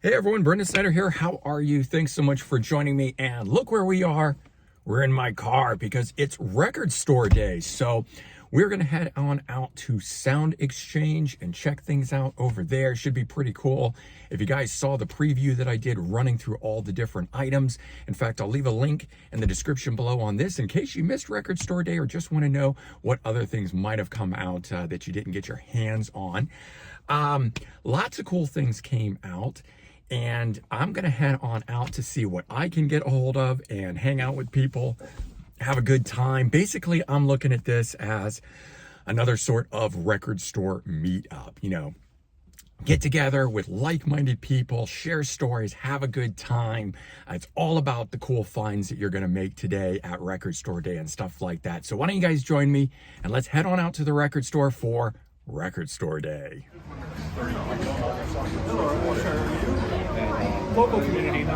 Hey everyone, Brendan Snyder here. How are you? Thanks so much for joining me. And look where we are. We're in my car because it's record store day. So we're going to head on out to Sound Exchange and check things out over there. Should be pretty cool. If you guys saw the preview that I did running through all the different items, in fact, I'll leave a link in the description below on this in case you missed record store day or just want to know what other things might have come out that you didn't get your hands on. Lots of cool things came out. And I'm going to head on out to see what I can get a hold of and hang out with people, have a good time. Basically, I'm looking at this as another sort of record store meetup, get together with like-minded people, share stories, have a good time. It's all about the cool finds that you're going to make today at record store day and stuff like that. So why don't you guys join me and let's head on out to the record store for record store day. Local community. Yeah.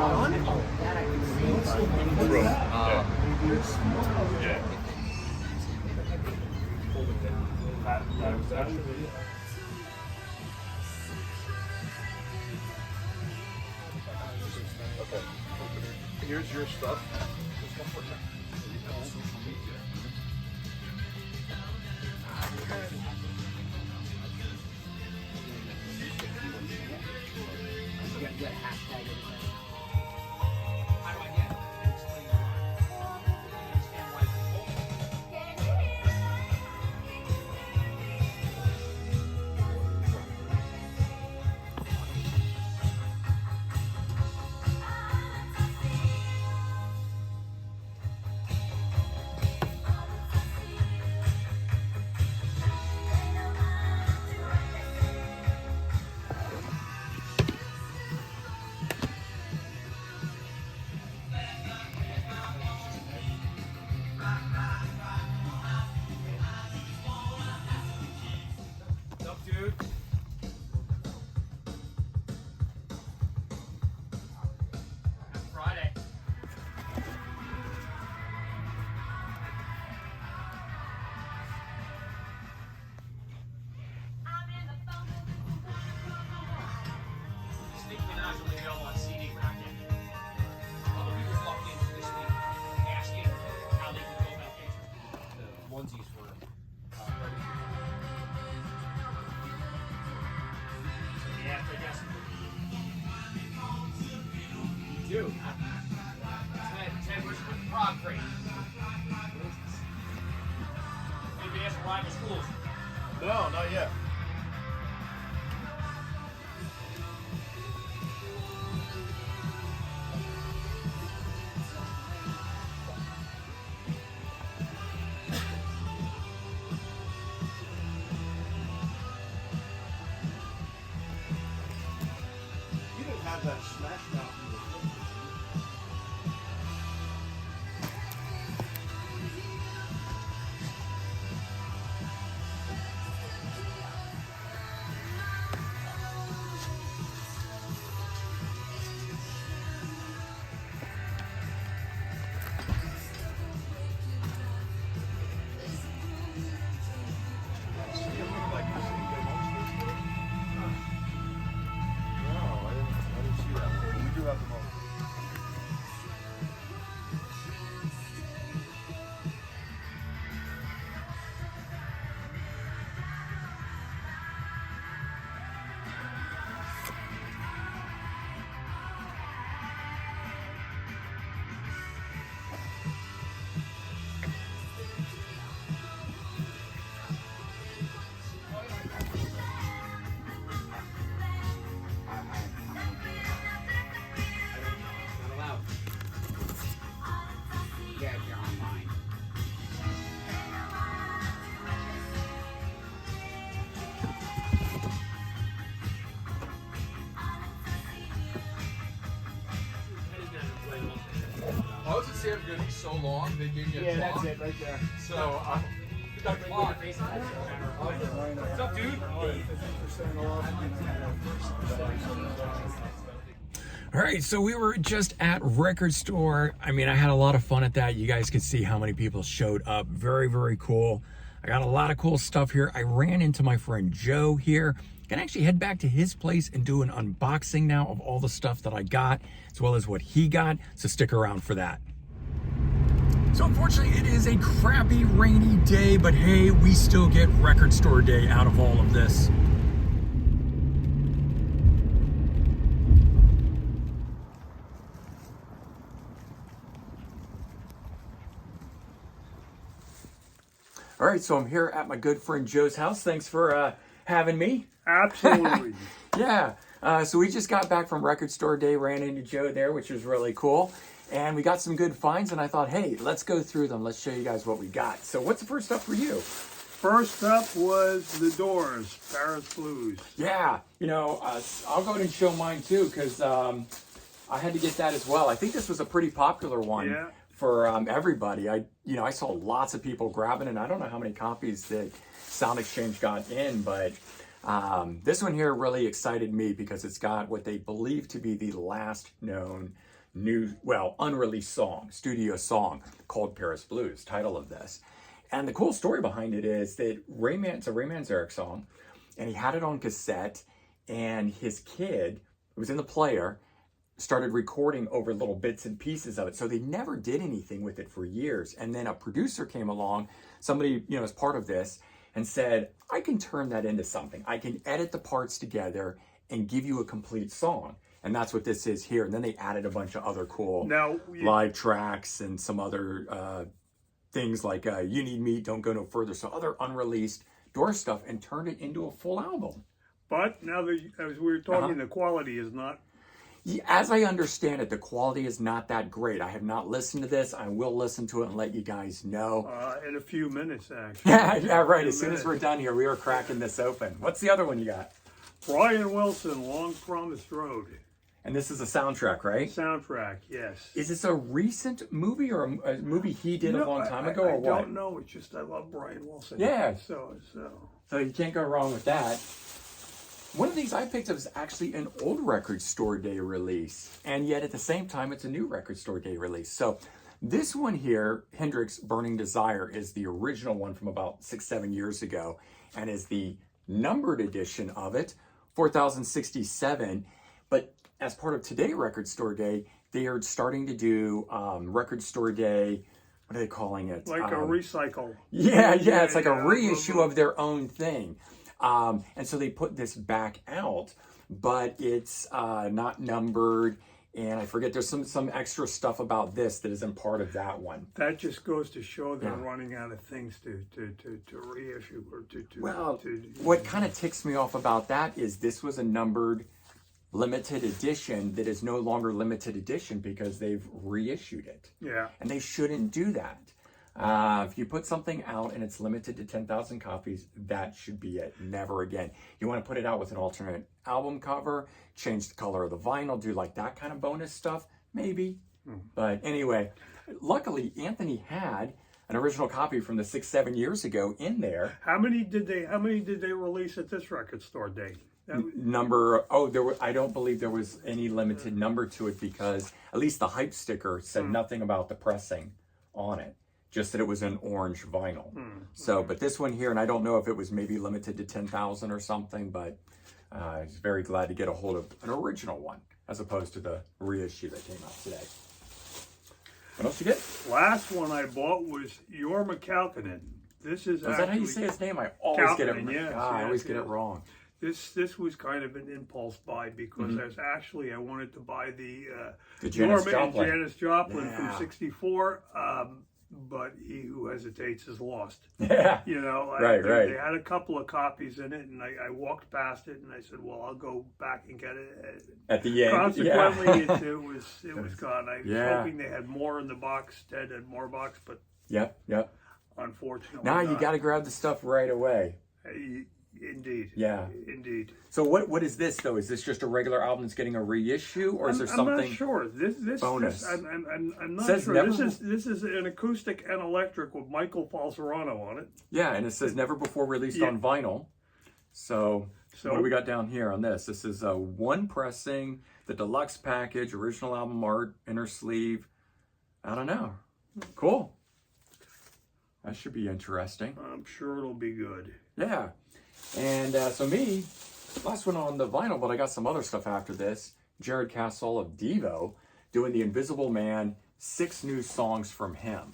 Okay. Here's your stuff. Dude, Ted, where's the prog crate? Maybe ask rival schools. No, not yet. You didn't have that Smash Mouth. I was gonna say it's gonna be so long, they gave me a Yeah, clock. that's it right there. So, got a clock. What's up, dude? All right, so we were just at record store. I mean, I had a lot of fun at that. You guys could see how many people showed up. Very, very cool. I got a lot of cool stuff here. I ran into my friend Joe here. Gonna actually head back to his place and do an unboxing now of all the stuff that I got, as well as what he got, so stick around for that. So unfortunately, it is a crappy, rainy day, but hey, we still get Record Store Day out of all of this. All right, so I'm here at my good friend Joe's house. Thanks for having me. Absolutely. Yeah, so we just got back from Record Store Day, ran into Joe there, which was really cool. And we got some good finds, and I thought, hey, let's go through them. Let's show you guys what we got. So what's the first up for you? First up was The Doors, Paris Blues. Yeah, I'll go ahead and show mine too, because I had to get that as well. I think this was a pretty popular one. Yeah. For everybody. I saw lots of people grabbing it, and I don't know how many copies that Sound Exchange got in, but this one here really excited me because it's got what they believe to be the last known unreleased studio song called Paris Blues, title of this. And the cool story behind it is that it's a Ray Manzarek song, and he had it on cassette, and his kid, who was in the player, started recording over little bits and pieces of it. So they never did anything with it for years. And then a producer came along, somebody, as part of this, and said, I can turn that into something. I can edit the parts together and give you a complete song. And that's what this is here. And then they added a bunch of other cool live tracks and some other things like You Need Me, Don't Go No Further. So other unreleased Doors stuff, and turned it into a full album. But now that, as we were talking, the quality is not. As I understand it, the quality is not that great. I have not listened to this. I will listen to it and let you guys know. In a few minutes, actually. Yeah, right. As soon as we're done here, we are cracking this open. What's the other one you got? Brian Wilson, Long Promised Road. And this is a soundtrack, right? Soundtrack, yes. Is this a recent movie or a movie he did a long time ago, or what? I don't know. It's just I love Brian Wilson. Yeah. So you can't go wrong with that. One of these I picked up is actually an old Record Store Day release, and yet at the same time, it's a new Record Store Day release. So this one here, Hendrix Burning Desire, is the original one from about 6-7 years ago, and is the numbered edition of it, 4067. But as part of today Record Store Day, they are starting to do Record Store Day, what are they calling it? like a recycle. Yeah, it's like a reissue of their own thing. And so they put this back out, but it's not numbered, and I forget, there's some extra stuff about this that isn't part of that one. That just goes to show they're running out of things to reissue or what kind of ticks me off about that is this was a numbered limited edition that is no longer limited edition because they've reissued it. Yeah. And they shouldn't do that. If you put something out and it's limited to 10,000 copies, that should be it. Never again. You want to put it out with an alternate album cover, change the color of the vinyl, do like that kind of bonus stuff, maybe. But anyway, luckily Anthony had an original copy from the 6-7 years ago in there. How many did they release at this Record Store Day? I don't believe there was any limited number to it, because at least the hype sticker said nothing about the pressing on it. Just that it was an orange vinyl. So, but this one here, and I don't know if it was maybe limited to 10,000 or something, but I was very glad to get a hold of an original one as opposed to the reissue that came out today. What else you get? Last one I bought was Your McAlkinen. This is that how you say his name? I always get it. Yes, I always get it wrong. This was kind of an impulse buy because I wanted to buy the Janis Joplin from '64. But he who hesitates is lost. Yeah. Right. They had a couple of copies in it, and I walked past it, and I said, "Well, I'll go back and get it." At the end. Consequently, it was gone. I was hoping they had more in the box. Ted had more box, but Yep. unfortunately, Now you got to grab the stuff right away. Indeed. Yeah. Indeed. So what is this though? Is this just a regular album that's getting a reissue, or is there something? I'm not sure. This bonus? I'm not says sure. Never... This is an acoustic and electric with Michael Falserano on it. Yeah, and it says never before released on vinyl. So what do we got down here on this? This is one pressing, the deluxe package, original album art, inner sleeve. I don't know. Cool. That should be interesting. I'm sure it'll be good. Yeah. And so me, Last one on the vinyl, but I got some other stuff after this. Jared Castle of Devo doing The Invisible Man, 6 new songs from him.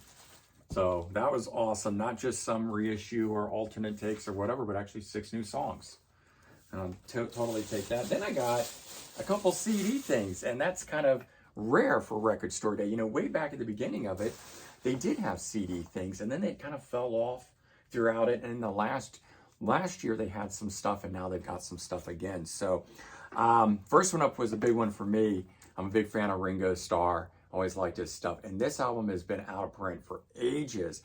So that was awesome. Not just some reissue or alternate takes or whatever, but actually 6 new songs. And I'll totally take that. Then I got a couple CD things, and that's kind of rare for Record Store Day. You know, way back at the beginning of it, they did have CD things, and then they kind of fell off throughout it. And in the last year, they had some stuff, and now they've got some stuff again. So first one up was a big one for me. I'm a big fan of Ringo Starr. Always liked his stuff. And this album has been out of print for ages.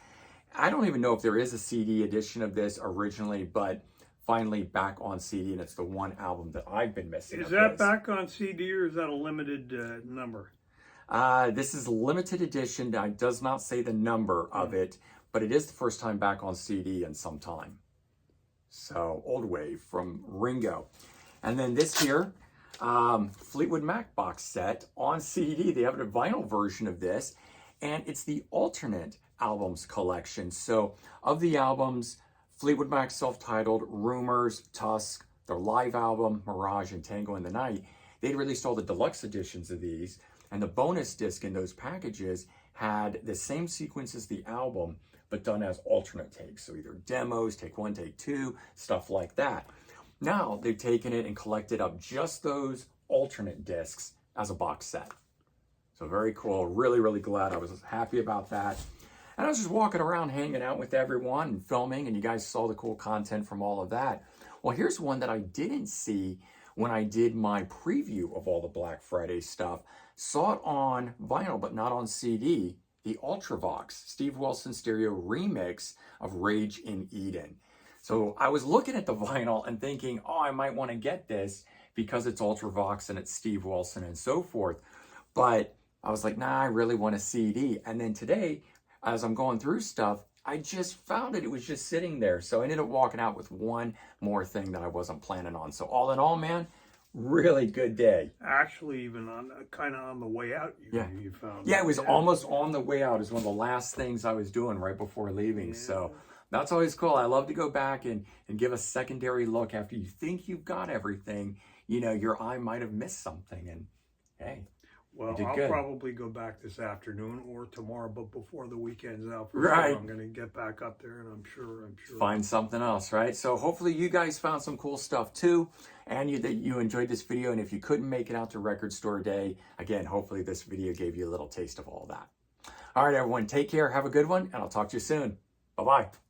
I don't even know if there is a CD edition of this originally, but finally back on CD, and it's the one album that I've been missing. Is that back on CD or is that a limited number? This is limited edition. It does not say the number of it, but it is the first time back on CD in some time. So, Old Wave from Ringo. And then this here, Fleetwood Mac box set on CD. They have a vinyl version of this, and it's the alternate albums collection. So, of the albums, Fleetwood Mac self-titled, Rumors, Tusk, their live album, Mirage, and Tango in the Night, they'd released all the deluxe editions of these, and the bonus disc in those packages had the same sequence as the album, but done as alternate takes. So either demos, take 1, take 2, stuff like that. Now they've taken it and collected up just those alternate discs as a box set. So very cool. Really, really glad. I was happy about that. And I was just walking around hanging out with everyone and filming, and you guys saw the cool content from all of that. Well, here's one that I didn't see when I did my preview of all the Black Friday stuff. Saw it on vinyl, but not on CD. The Ultravox Steve Wilson stereo remix of Rage in Eden. So I was looking at the vinyl and thinking, oh, I might want to get this because it's Ultravox and it's Steve Wilson and so forth. But I was like, nah, I really want a CD. And then today, as I'm going through stuff, I just found it. It was just sitting there. So I ended up walking out with one more thing that I wasn't planning on. So all in all, man, really good day. Actually, even on kind of on the way out, you found. Yeah, it was almost on the way out. It was one of the last things I was doing right before leaving. Yeah. So that's always cool. I love to go back and give a secondary look after you think you've got everything. You know, your eye might have missed something, and hey. Well, I'll probably go back this afternoon or tomorrow, but before the weekend's out, right. Sure, I'm going to get back up there, and I'm sure. Find something else, right? So hopefully you guys found some cool stuff too, and that you enjoyed this video. And if you couldn't make it out to Record Store Day, again, hopefully this video gave you a little taste of all that. All right, everyone, take care, have a good one, and I'll talk to you soon. Bye-bye.